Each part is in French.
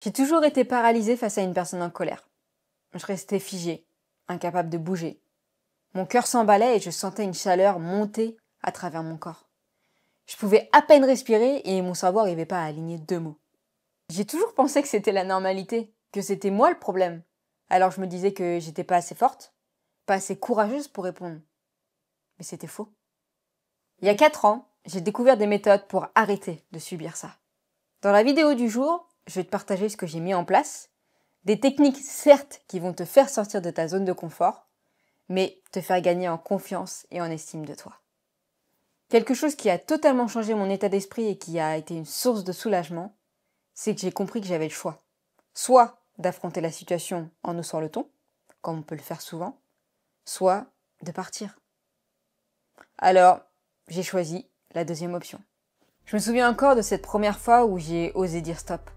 J'ai toujours été paralysée face à une personne en colère. Je restais figée, incapable de bouger. Mon cœur s'emballait et je sentais une chaleur monter à travers mon corps. Je pouvais à peine respirer et mon cerveau n'arrivait pas à aligner deux mots. J'ai toujours pensé que c'était la normalité, que c'était moi le problème. Alors je me disais que j'étais pas assez forte, pas assez courageuse pour répondre. Mais c'était faux. Il y a 4 ans, j'ai découvert des méthodes pour arrêter de subir ça. Dans la vidéo du jour, je vais te partager ce que j'ai mis en place. Des techniques, certes, qui vont te faire sortir de ta zone de confort, mais te faire gagner en confiance et en estime de toi. Quelque chose qui a totalement changé mon état d'esprit et qui a été une source de soulagement, c'est que j'ai compris que j'avais le choix. Soit d'affronter la situation en haussant le ton, comme on peut le faire souvent, soit de partir. Alors, j'ai choisi la deuxième option. Je me souviens encore de cette première fois où j'ai osé dire stop.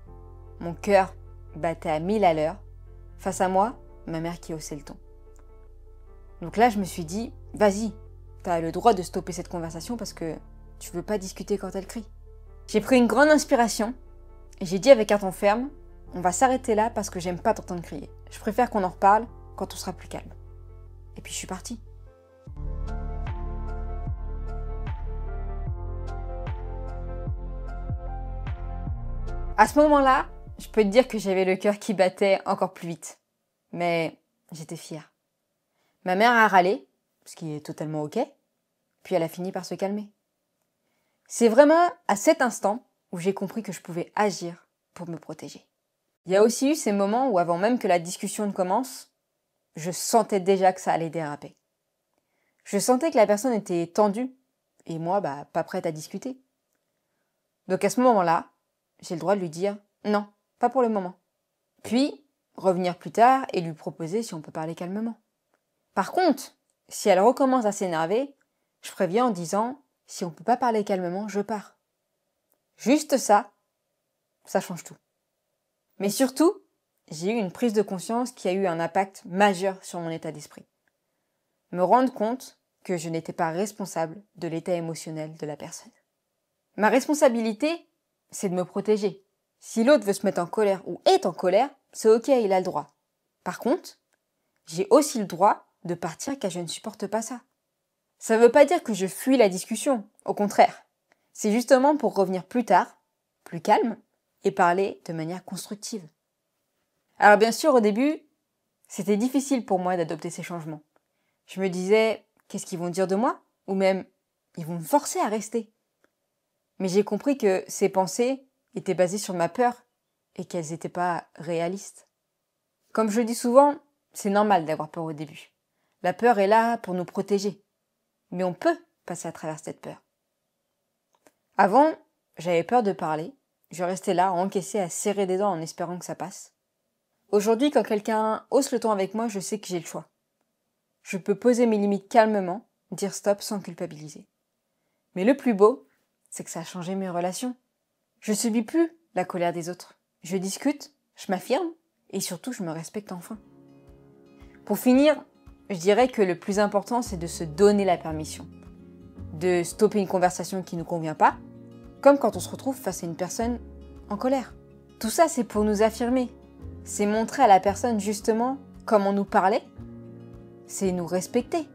Mon cœur battait à 1000 à l'heure. Face à moi, ma mère qui haussait le ton. Donc là, je me suis dit, vas-y, t'as le droit de stopper cette conversation parce que tu veux pas discuter quand elle crie. J'ai pris une grande inspiration et j'ai dit avec un ton ferme, on va s'arrêter là parce que j'aime pas t'entendre crier. Je préfère qu'on en reparle quand on sera plus calme. Et puis je suis partie. À ce moment-là, je peux te dire que j'avais le cœur qui battait encore plus vite. Mais j'étais fière. Ma mère a râlé, ce qui est totalement ok, puis elle a fini par se calmer. C'est vraiment à cet instant où j'ai compris que je pouvais agir pour me protéger. Il y a aussi eu ces moments où avant même que la discussion ne commence, je sentais déjà que ça allait déraper. Je sentais que la personne était tendue et moi, pas prête à discuter. Donc à ce moment-là, j'ai le droit de lui dire « Non, pas pour le moment ». Puis, revenir plus tard et lui proposer si on peut parler calmement. Par contre, si elle recommence à s'énerver, je préviens en disant « Si on peut pas parler calmement, je pars ». Juste ça, ça change tout. Mais surtout, j'ai eu une prise de conscience qui a eu un impact majeur sur mon état d'esprit. Me rendre compte que je n'étais pas responsable de l'état émotionnel de la personne. Ma responsabilité, c'est de me protéger. Si l'autre veut se mettre en colère ou est en colère, c'est ok, il a le droit. Par contre, j'ai aussi le droit de partir car je ne supporte pas ça. Ça ne veut pas dire que je fuis la discussion, au contraire. C'est justement pour revenir plus tard, plus calme, et parler de manière constructive. Alors bien sûr, au début, c'était difficile pour moi d'adopter ces changements. Je me disais, qu'est-ce qu'ils vont dire de moi? Ou même, ils vont me forcer à rester. Mais j'ai compris que ces pensées étaient basées sur ma peur et qu'elles n'étaient pas réalistes. Comme je dis souvent, c'est normal d'avoir peur au début. La peur est là pour nous protéger. Mais on peut passer à travers cette peur. Avant, j'avais peur de parler. Je restais là, à encaisser, à serrer des dents en espérant que ça passe. Aujourd'hui, quand quelqu'un hausse le ton avec moi, je sais que j'ai le choix. Je peux poser mes limites calmement, dire stop sans culpabiliser. Mais le plus beau, c'est que ça a changé mes relations. Je subis plus la colère des autres. Je discute, je m'affirme et surtout je me respecte enfin. Pour finir, je dirais que le plus important, c'est de se donner la permission. De stopper une conversation qui ne nous convient pas, comme quand on se retrouve face à une personne en colère. Tout ça, c'est pour nous affirmer. C'est montrer à la personne justement comment nous parler. C'est nous respecter.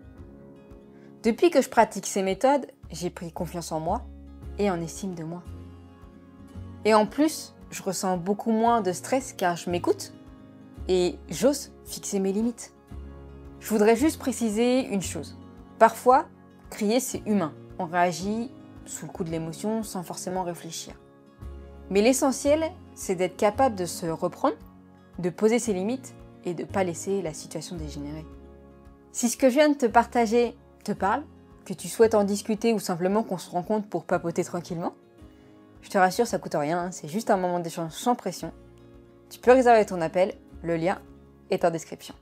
Depuis que je pratique ces méthodes, j'ai pris confiance en moi et en estime de moi. Et en plus, je ressens beaucoup moins de stress car je m'écoute et j'ose fixer mes limites. Je voudrais juste préciser une chose. Parfois, crier c'est humain. On réagit sous le coup de l'émotion sans forcément réfléchir. Mais l'essentiel, c'est d'être capable de se reprendre, de poser ses limites et de ne pas laisser la situation dégénérer. Si ce que je viens de te partager te parle, que tu souhaites en discuter ou simplement qu'on se rencontre pour papoter tranquillement, je te rassure, ça coûte rien, c'est juste un moment d'échange sans pression. Tu peux réserver ton appel, le lien est en description.